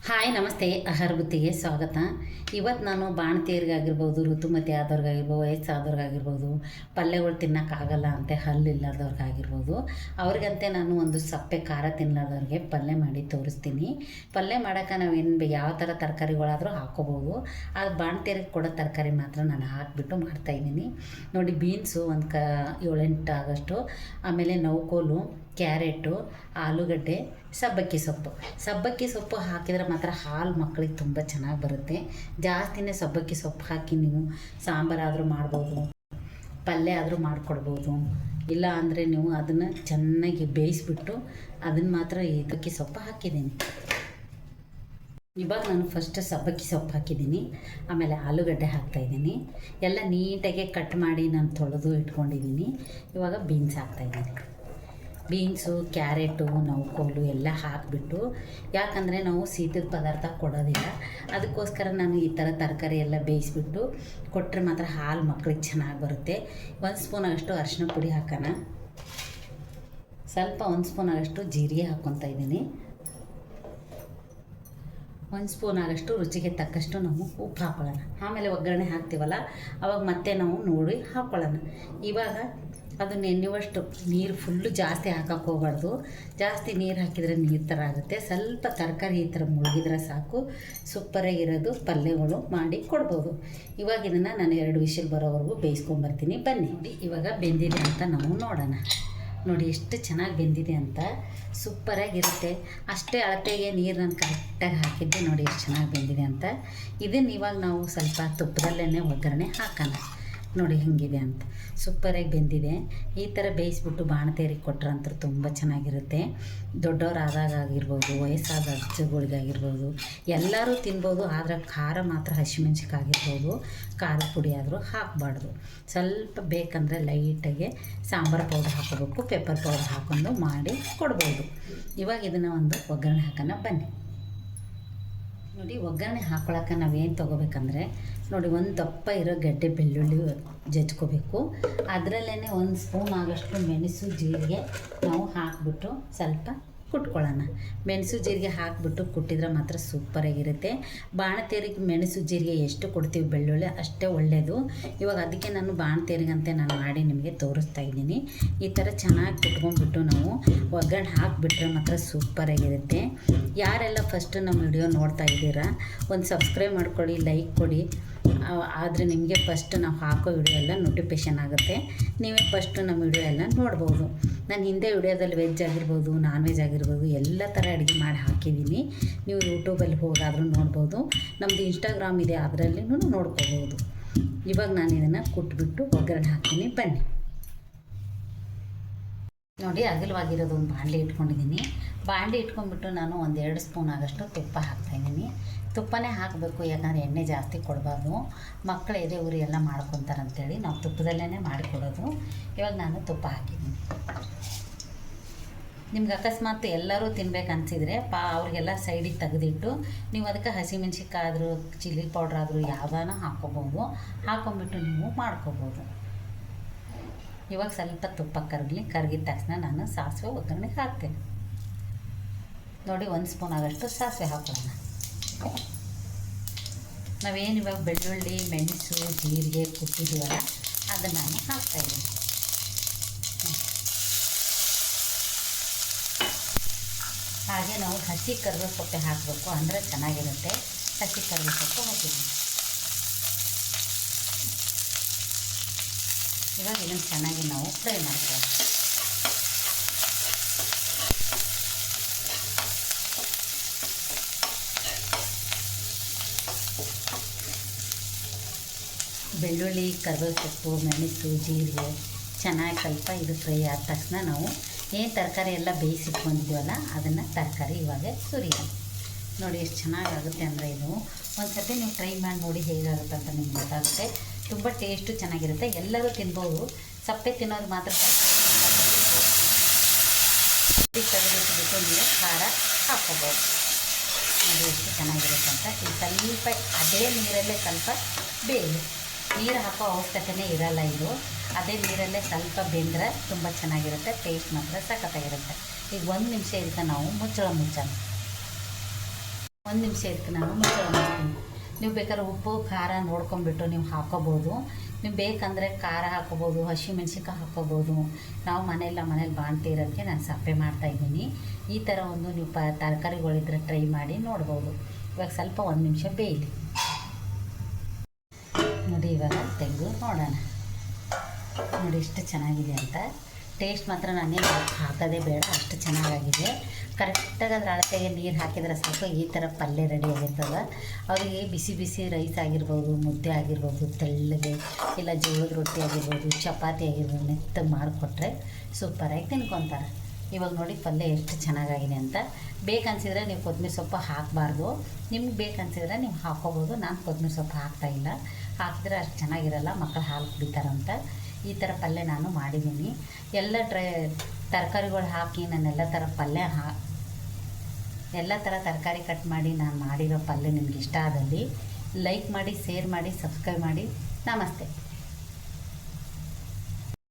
Hi ನಮಸ್ತೆ. ಆಹಾರ ಬುತ್ತಿಗೆ ಸ್ವಾಗತ. ಇವತ್ತು ನಾನು ಬಾಣತಿಯರಿಗಾಗಿರ್ಬೋದು, ಋತುಮತಿ ಆದವ್ರಿಗಾಗಿರ್ಬೋದು, ವಯಸ್ಸಾದವ್ರಿಗಾಗಿರ್ಬೋದು, ಪಲ್ಯಗಳು ತಿನ್ನೋಕ್ಕಾಗಲ್ಲ ಅಂತೆ ಹಲ್ಲಿಲ್ಲದವ್ರಿಗಾಗಿರ್ಬೋದು, ಅವ್ರಿಗಂತೆ ನಾನು ಒಂದು ಸಪ್ಪೆ ಖಾರ ತಿನ್ನಲಾರ್ದವ್ರಿಗೆ ಪಲ್ಯ ಮಾಡಿ ತೋರಿಸ್ತೀನಿ. ಪಲ್ಯ ಮಾಡೋಕೆ ನಾವೇನು ಯಾವ ಥರ ತರಕಾರಿಗಳಾದರೂ ಹಾಕ್ಕೋಬೋದು. ಅದು ಬಾಣತಿಯರಿಗೆ ಕೊಡೋ ತರಕಾರಿ ಮಾತ್ರ ನಾನು ಹಾಕಿಬಿಟ್ಟು ಮಾಡ್ತಾಯಿದ್ದೀನಿ. ನೋಡಿ, ಬೀನ್ಸು ಒಂದು 7-8 ಆಗೋಷ್ಟು, ಆಮೇಲೆ ನೌಕೋಲು, ಕ್ಯಾರೆಟು, ಆಲೂಗಡ್ಡೆ, ಸಬ್ಬಕ್ಕಿ ಸೊಪ್ಪು ಹಾಕಿದರೆ ಮಾತ್ರ ಹಾಲು ಮಕ್ಕಳಿಗೆ ತುಂಬ ಚೆನ್ನಾಗಿ ಬರುತ್ತೆ. ಜಾಸ್ತಿನೇ ಸಬ್ಬಕ್ಕಿ ಸೊಪ್ಪು ಹಾಕಿ ನೀವು ಸಾಂಬಾರಾದರೂ ಮಾಡ್ಬೋದು, ಪಲ್ಯ ಆದರೂ ಮಾಡಿಕೊಡ್ಬೋದು. ಇಲ್ಲ ಅಂದರೆ ನೀವು ಅದನ್ನು ಚೆನ್ನಾಗಿ ಬೇಯಿಸ್ಬಿಟ್ಟು ಅದನ್ನು ಮಾತ್ರ ಇದಕ್ಕೆ ಸೊಪ್ಪು ಹಾಕಿದ್ದೀನಿ. ಇವಾಗ ನಾನು ಫಸ್ಟ್ ಸಬ್ಬಕ್ಕಿ ಸೊಪ್ಪು ಹಾಕಿದ್ದೀನಿ, ಆಮೇಲೆ ಆಲೂಗಡ್ಡೆ ಹಾಕ್ತಾಯಿದ್ದೀನಿ. ಎಲ್ಲ ನೀಟಾಗಿ ಕಟ್ ಮಾಡಿ ನಾನು ತೊಳೆದು ಇಟ್ಕೊಂಡಿದ್ದೀನಿ. ಇವಾಗ ಬೀನ್ಸ್ ಹಾಕ್ತಾಯಿದ್ದೀನಿ. ಬೀನ್ಸು, ಕ್ಯಾರೆಟು, ನೌಕೋಲು ಎಲ್ಲ ಹಾಕಿಬಿಟ್ಟು, ಯಾಕಂದರೆ ನಾವು ಶೀತದ ಪದಾರ್ಥ ಕೊಡೋದಿಲ್ಲ, ಅದಕ್ಕೋಸ್ಕರ ನಾನು ಈ ಥರ ತರಕಾರಿ ಎಲ್ಲ ಬೇಯಿಸ್ಬಿಟ್ಟು ಕೊಟ್ಟರೆ ಮಾತ್ರ ಹಾಲು ಮಕ್ಕಳಿಗೆ ಚೆನ್ನಾಗಿ ಬರುತ್ತೆ. 1 ಸ್ಪೂನ್ ಆಗೋಷ್ಟು ಅರಿಶಿನ ಪುಡಿ ಹಾಕೋಣ. ಸ್ವಲ್ಪ 1 ಸ್ಪೂನ್ ಆಗೋಷ್ಟು ಜೀರಿಗೆ ಹಾಕ್ಕೊತಾ ಇದ್ದೀನಿ. 1 ಸ್ಪೂನ್ ಆಗೋಷ್ಟು ರುಚಿಗೆ ತಕ್ಕಷ್ಟು ನಾವು ಉಪ್ಪು ಹಾಕೊಳ್ಳೋಣ. ಆಮೇಲೆ ಒಗ್ಗರಣೆ ಹಾಕ್ತೀವಲ್ಲ ಅವಾಗ ಮತ್ತೆ ನಾವು ನೋಡಿ ಹಾಕ್ಕೊಳ್ಳೋಣ. ಇವಾಗ ಅದು ನೆನೆಯುವಷ್ಟು ನೀರು ಫುಲ್ಲು ಜಾಸ್ತಿ ಹಾಕೋಕ್ಕೆ ಹೋಗಬಾರ್ದು. ಜಾಸ್ತಿ ನೀರು ಹಾಕಿದರೆ ನೀರು ಥರ ಆಗುತ್ತೆ. ಸ್ವಲ್ಪ ತರಕಾರಿ ಈ ಥರ ಮುಳುಗಿದ್ರೆ ಸಾಕು, ಸೂಪರಾಗಿರೋದು ಪಲ್ಯಗಳು ಮಾಡಿ ಕೊಡ್ಬೋದು. ಇವಾಗ ಇದನ್ನು ನಾನು 2 ವಿಷಲ್ ಬರೋವರೆಗೂ ಬೇಯಿಸ್ಕೊಂಬರ್ತೀನಿ. ಬನ್ನಿ. ನೋಡಿ, ಇವಾಗ ಬೆಂದಿದೆ ಅಂತ ನಾವು ನೋಡೋಣ. ನೋಡಿ ಎಷ್ಟು ಚೆನ್ನಾಗಿ ಬೆಂದಿದೆ ಅಂತ, ಸೂಪರಾಗಿರುತ್ತೆ. ಅಷ್ಟೇ ಅಳತೆಗೆ ನೀರು ನಾನು ಕರೆಕ್ಟಾಗಿ ಹಾಕಿದ್ದೆ. ನೋಡಿ ಎಷ್ಟು ಚೆನ್ನಾಗಿ ಬೆಂದಿದೆ ಅಂತ. ಇದನ್ನು ಇವಾಗ ನಾವು ಸ್ವಲ್ಪ ತುಪ್ಪದಲ್ಲೇ ಒಗ್ಗರಣೆ ಹಾಕೋಣ. ನೋಡಿ ಹೇಗಿದೆ ಅಂತ, ಸೂಪರಾಗಿ ಬೆಂದಿದೆ. ಈ ಥರ ಬೇಯಿಸ್ಬಿಟ್ಟು ಬಾಣತೇರಿಗೆ ಕೊಟ್ರಂತೂ ತುಂಬ ಚೆನ್ನಾಗಿರುತ್ತೆ. ದೊಡ್ಡವರಾದಾಗ ಆಗಿರ್ಬೋದು, ವಯಸ್ಸಾದ ಅಜ್ಜಗಳಿಗಾಗಿರ್ಬೋದು, ಎಲ್ಲರೂ ತಿನ್ಬೋದು. ಆದರೆ ಖಾರ ಮಾತ್ರ ಹಸಿಮೆಣ್ಸಿಕಾಗಿರ್ಬೋದು, ಖಾರದ ಪುಡಿ ಆದರೂ ಹಾಕಬಾರ್ದು. ಸ್ವಲ್ಪ ಬೇಕಂದರೆ ಲೈಟಾಗಿ ಸಾಂಬಾರು ಪೌಡ್ರ್ ಹಾಕೋಬೇಕು, ಪೆಪ್ಪರ್ ಪೌಡ್ರ್ ಹಾಕೊಂಡು ಮಾಡಿ ಕೊಡ್ಬೋದು. ಇವಾಗ ಇದನ್ನು ಒಂದು ಒಗ್ಗರಣೆ ಹಾಕೋಣ. ಬನ್ನಿ. ನೋಡಿ, ಒಗ್ಗರಣೆ ಹಾಕ್ಕೊಳಕ್ಕೆ ನಾವೇನು ತೊಗೋಬೇಕಂದ್ರೆ, ನೋಡಿ, ಒಂದು ದಪ್ಪ ಇರೋ ಗಡ್ಡೆ ಬೆಳ್ಳುಳ್ಳಿ ಜಜ್ಕೋಬೇಕು. ಅದರಲ್ಲೇ 1 ಸ್ಪೂನ್ ಆಗೋಷ್ಟು ಮೆಣಸು ಜೀರಿಗೆ ನಾವು ಹಾಕಿಬಿಟ್ಟು ಸ್ವಲ್ಪ ಕುಟ್ಕೊಳ್ಳೋಣ. ಮೆಣಸು ಜೀರಿಗೆ ಹಾಕಿಬಿಟ್ಟು ಕುಟ್ಟಿದ್ರೆ ಮಾತ್ರ ಸೂಪರಾಗಿರುತ್ತೆ. ಬಾಣತೇರಿಗೆ ಮೆಣಸು ಜೀರಿಗೆ ಎಷ್ಟು ಕೊಡ್ತೀವಿ ಬೆಳ್ಳುಳ್ಳಿ ಅಷ್ಟೇ ಒಳ್ಳೆಯದು. ಇವಾಗ ಅದಕ್ಕೆ ನಾನು ಬಾಣತೇರಿಗಂತೆ ನಾನು ಮಾಡಿ ನಿಮಗೆ ತೋರಿಸ್ತಾ ಇದ್ದೀನಿ. ಈ ಥರ ಚೆನ್ನಾಗಿ ಕುಟ್ಕೊಂಡ್ಬಿಟ್ಟು ನಾವು ಒಗ್ಗರಣೆ ಹಾಕಿಬಿಟ್ರೆ ಮಾತ್ರ ಸೂಪರಾಗಿರುತ್ತೆ. ಯಾರೆಲ್ಲ ಫಸ್ಟು ನಮ್ಮ ವಿಡಿಯೋ ನೋಡ್ತಾ ಇದ್ದೀರಾ, ಒಂದು ಸಬ್ಸ್ಕ್ರೈಬ್ ಮಾಡ್ಕೊಳ್ಳಿ, ಲೈಕ್ ಕೊಡಿ. ಆದರೆ ನಿಮಗೆ ಫಸ್ಟ್ ನಾವು ಹಾಕೋ ವಿಡಿಯೋ ಎಲ್ಲ ನೋಟಿಫಿಕೇಷನ್ ಆಗುತ್ತೆ. ನೀವೇ ಫಸ್ಟು ನಮ್ಮ ವಿಡಿಯೋ ಎಲ್ಲ ನೋಡ್ಬೋದು. ನಾನು ಹಿಂದೆ ವಿಡಿಯೋದಲ್ಲಿ ವೆಜ್ ಆಗಿರ್ಬೋದು, ನಾನ್ ವೆಜ್ ಆಗಿರ್ಬೋದು, ಎಲ್ಲ ಥರ ಅಡುಗೆ ಮಾಡಿ ಹಾಕಿದ್ದೀನಿ. ನೀವು ಯೂಟ್ಯೂಬಲ್ಲಿ ಹೋಗಾದರೂ ನೋಡ್ಬೋದು. ನಮ್ಮದು ಇನ್ಸ್ಟಾಗ್ರಾಮ್ ಇದೆ, ಅದರಲ್ಲಿ ನೋಡ್ಕೋಬೋದು. ಇವಾಗ ನಾನು ಇದನ್ನು ಕುಟ್ಬಿಟ್ಟು ಒಗ್ಗರಣೆ ಹಾಕ್ತೀನಿ. ಬನ್ನಿ. ನೋಡಿ, ಅಗಲವಾಗಿರೋದು ಒಂದು ಬಾಣಲೆ ಇಟ್ಕೊಂಡಿದ್ದೀನಿ. ಬಾಣಲೆ ಇಟ್ಕೊಂಡ್ಬಿಟ್ಟು ನಾನು 1-2 ಸ್ಪೂನ್ ಆಗೋಷ್ಟು ತುಪ್ಪ ಹಾಕ್ತಾಯಿದ್ದೀನಿ. ತುಪ್ಪನೇ ಹಾಕಬೇಕು, ಯಾಕಂದರೆ ಎಣ್ಣೆ ಜಾಸ್ತಿ ಕೊಡಬಾರ್ದು. ಮಕ್ಕಳು ಎದೆ ಉರಿ ಎಲ್ಲ ಮಾಡ್ಕೊತಾರಂತೇಳಿ ನಾವು ತುಪ್ಪದಲ್ಲೇ ಮಾಡಿಕೊಡೋದು. ಇವಾಗ ನಾನು ತುಪ್ಪ ಹಾಕಿದ್ದೀನಿ. ನಿಮ್ಗೆ ಅಕಸ್ಮಾತ್ ಎಲ್ಲರೂ ತಿನ್ಬೇಕು ಅನಿಸಿದರೆ ಅವ್ರಿಗೆಲ್ಲ ಸೈಡಿಗೆ ತೆಗೆದಿಟ್ಟು ನೀವು ಅದಕ್ಕೆ ಹಸಿಮೆಣ್ಸಿಕಾಯಿ ಆದರೂ ಚಿಲ್ಲಿ ಪೌಡ್ರ್ ಆದರೂ ಯಾವುದಾನ ಹಾಕ್ಕೋಬೋದು. ಹಾಕ್ಕೊಂಬಿಟ್ಟು ನೀವು ಮಾಡ್ಕೋಬೋದು. ಇವಾಗ ಸ್ವಲ್ಪ ತುಪ್ಪ ಕರಗಿದ ತಕ್ಷಣ ನಾನು ಸಾಸಿವೆ ಒಗ್ಗರಣೆಗೆ ಹಾಕ್ತೇನೆ. ನೋಡಿ, 1 ಸ್ಪೂನ್ ಆಗೋಷ್ಟು ಸಾಸಿವೆ ಹಾಕೋಣ. ನಾವೇನು ಇವಾಗ ಬೆಳ್ಳುಳ್ಳಿ, ಮೆಣಸು, ಜೀರಿಗೆ ಕುಟ್ಟಿದ್ದೀವಲ್ಲ ಅದನ್ನು ನಾನು ಹಾಕ್ತಾಯಿದ್ದೀನಿ. ಹಾಗೆ ನಾವು ಹಸಿ ಕರಿಬೇವು ಸೊಪ್ಪೆ ಹಾಕಬೇಕು, ಅಂದರೆ ಚೆನ್ನಾಗಿರುತ್ತೆ. ಹಸಿ ಕರಿಬೇವು ಸೊಪ್ಪು ಹಾಕಿದ್ದೀನಿ. ಇವಾಗ ಇದನ್ನು ಚೆನ್ನಾಗಿ ನಾವು ಫ್ರೈ ಮಾಡ್ತೀವಿ. ಬೆಳ್ಳುಳ್ಳಿ, ಕರಿಬೇವು ಸೊಪ್ಪು, ಮೆಣಸು, ಜೀರಿಗೆ ಚೆನ್ನಾಗಿ ಸ್ವಲ್ಪ ಇದು ಫ್ರೈ ಆದ ತಕ್ಷಣ ನಾವು ಏನು ತರಕಾರಿ ಎಲ್ಲ ಬೇಯಿಸಿಟ್ಕೊಂಡಿದ್ದೀವಲ್ಲ ಅದನ್ನು ತರಕಾರಿ ಇವಾಗ ಸುರಿಯೋಣ. ನೋಡಿ ಎಷ್ಟು ಚೆನ್ನಾಗಾಗುತ್ತೆ ಅಂದರೆ, ಇದು ಒಂದು ಸತಿ ನೀವು ಟ್ರೈ ಮಾಡಿ ನೋಡಿ ಹೇಗಾಗುತ್ತೆ ಅಂತ ನಿಮ್ಗೆ ಗೊತ್ತಾಗುತ್ತೆ. ತುಂಬ ಟೇಸ್ಟು ಚೆನ್ನಾಗಿರುತ್ತೆ. ಎಲ್ಲರೂ ತಿನ್ಬೋದು. ಸಪ್ಪೆ ತಿನ್ನೋದು ಮಾತ್ರ ತೆಗೆದಿಟ್ಬಿಟ್ಟು ನೀವು ಖಾರ ಹಾಕ್ಕೋಬೋದು. ನೋಡಿ ಎಷ್ಟು ಚೆನ್ನಾಗಿರುತ್ತೆ ಅಂತ. ಇದು ಸ್ವಲ್ಪ ಅದೇ ನೀರಲ್ಲೇ ಸ್ವಲ್ಪ ಬೇಯಲಿ. ನೀರು ಹಾಕೋ ಅವಶ್ಯಕತೆಯೇ ಇರೋಲ್ಲ. ಇದು ಅದೇ ನೀರಲ್ಲೇ ಸ್ವಲ್ಪ ಬೆಂದರೆ ತುಂಬ ಚೆನ್ನಾಗಿರುತ್ತೆ. ಟೇಸ್ಟ್ ಮಾತ್ರ ಸಖತ್ತಾಗಿರುತ್ತೆ. ಈಗ 1 ನಿಮಿಷ ಇದಕ್ಕೆ ನಾವು ಮುಚ್ಚೋಣ. 1 ನಿಮಿಷ ಇದಕ್ಕೆ ನಾನು ಮುಚ್ಚಳ ಮಾಡ್ತೀನಿ. ನೀವು ಬೇಕಾದ್ರೆ ಉಪ್ಪು ಖಾರ ನೋಡ್ಕೊಂಬಿಟ್ಟು ನೀವು ಹಾಕೋಬೋದು. ನೀವು ಬೇಕಂದರೆ ಖಾರ ಹಾಕೋಬೋದು, ಹಸಿಮೆಣ್ಸಿನ್ಕಾಯಿ ಹಾಕೋಬೋದು. ನಾವು ಮನೇಲಿ ಬಾಣ್ತಿ ಇರೋದಕ್ಕೆ ನಾನು ಸಪ್ಪೆ ಮಾಡ್ತಾಯಿದ್ದೀನಿ. ಈ ಥರ ಒಂದು ನೀವು ತರಕಾರಿಗಳಿದ್ರೆ ಟ್ರೈ ಮಾಡಿ ನೋಡ್ಬೋದು. ಇವಾಗ ಸ್ವಲ್ಪ 1 ನಿಮಿಷ ಬೇಯಲಿ ನೋಡಿ. ಇವಾಗ ತೆಗೆದು ನೋಡೋಣ. ನೋಡಿ ಎಷ್ಟು ಚೆನ್ನಾಗಿದೆ ಅಂತ. ಟೇಸ್ಟ್ ಮಾತ್ರ ನಾನೇ ಹಾಕೋದೇ ಬೇಡ, ಅಷ್ಟು ಚೆನ್ನಾಗಾಗಿದೆ. ಕರೆಕ್ಟಾಗಿ ಅದ್ರ ಅಳತೆಗೆ ನೀರು ಹಾಕಿದರೆ ಸಾಕು, ಈ ಥರ ಪಲ್ಯ ರೆಡಿ ಆಗಿರ್ತದೆ. ಅವರಿಗೆ ಬಿಸಿ ಬಿಸಿ ರೈಸ್ ಆಗಿರ್ಬೋದು, ಮುದ್ದೆ ಆಗಿರ್ಬೋದು, ತೆಳ್ಳಗೆ ಇಲ್ಲ ಜೋಳದ ರೊಟ್ಟಿ ಆಗಿರ್ಬೋದು, ಚಪಾತಿ ಆಗಿರ್ಬೋದು, ಮೆತ್ತಗೆ ಮಾಡಿಕೊಟ್ರೆ ಸೂಪರಾಗಿ ತಿನ್ಕೊತಾರೆ. ಇವಾಗ ನೋಡಿ ಪಲ್ಯ ಎಷ್ಟು ಚೆನ್ನಾಗಾಗಿದೆ ಅಂತ. ಬೇಕನ್ಸಿದ್ರೆ ನೀವು ಕೊತ್ತಂಬರಿ ಸೊಪ್ಪು ಹಾಕಬಾರ್ದು, ನಿಮ್ಗೆ ಬೇಕನ್ಸಿದ್ರೆ ನೀವು ಹಾಕ್ಕೋಬೋದು. ನಾನು ಕೊತ್ತಂಬರಿ ಸೊಪ್ಪು ಹಾಕ್ತಾಯಿಲ್ಲ, ಹಾಕಿದರೆ ಅಷ್ಟು ಚೆನ್ನಾಗಿರಲ್ಲ, ಮಕ್ಕಳು ಹಾಲು ಕುಡಿತಾರಂತ. ಈ ಥರ ಪಲ್ಯ ನಾನು ಮಾಡಿದ್ದೀನಿ. ಎಲ್ಲ ತರಕಾರಿಗಳು ಹಾಕಿ ನಾನೆಲ್ಲ ಥರ ಪಲ್ಯ ಎಲ್ಲ ಥರ ತರಕಾರಿ ಕಟ್ ಮಾಡಿ ನಾನು ಮಾಡಿರೋ ಪಲ್ಯ ನಿಮ್ಗೆ ಇಷ್ಟ ಆದಲ್ಲಿ ಲೈಕ್ ಮಾಡಿ, ಶೇರ್ ಮಾಡಿ, ಸಬ್ಸ್ಕ್ರೈಬ್ ಮಾಡಿ. ನಮಸ್ತೆ.